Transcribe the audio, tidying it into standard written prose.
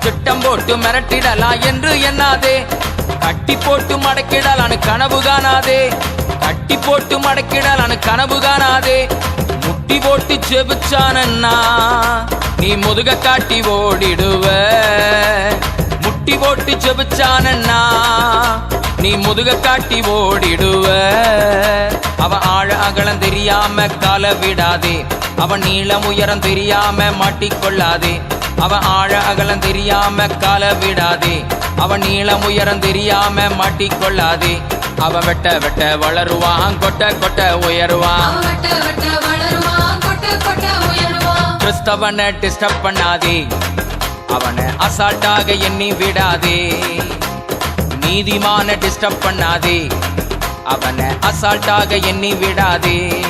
திட்டம் போட்டு மிரட்டிடலாம் என்று எண்ணாதே. கட்டி போட்டு மடக்கிடலான்னு கனவு காணாதே. கட்டி போட்டு மடக்கிடலான்னு கனவு காணாதே. முட்டி போட்டு செபிச்சானன்னா நீ முதுக காட்டி ஓடிடுவ. முட்டி போட்டு செபிச்சானன்னா நீ முதுக காட்டி ஓடிடுவ. அவன் ஆழ அகலம் தெரியாம கால விடாதே. அவன் நீளம் உயரம் தெரியாம மாட்டிக்கொள்ளாதே. அவன் ஆழ அகலம் தெரியாம கால விடாதே. அவன் நீளம் உயரம் தெரியாம மாட்டிக்கொள்ளாதே. அவன் வெட்ட வெட்ட வளருவான், கொட்ட கொட்ட உயருவான். கிறிஸ்தவனை டிஸ்டர்ப் பண்ணாதே. அவனை அசால்ட்டாக எண்ணி விடாதே. நீதிமான டிஸ்டர்ப் பண்ணாதே. அவனை அசால்ட்டாக எண்ணி விடாதே.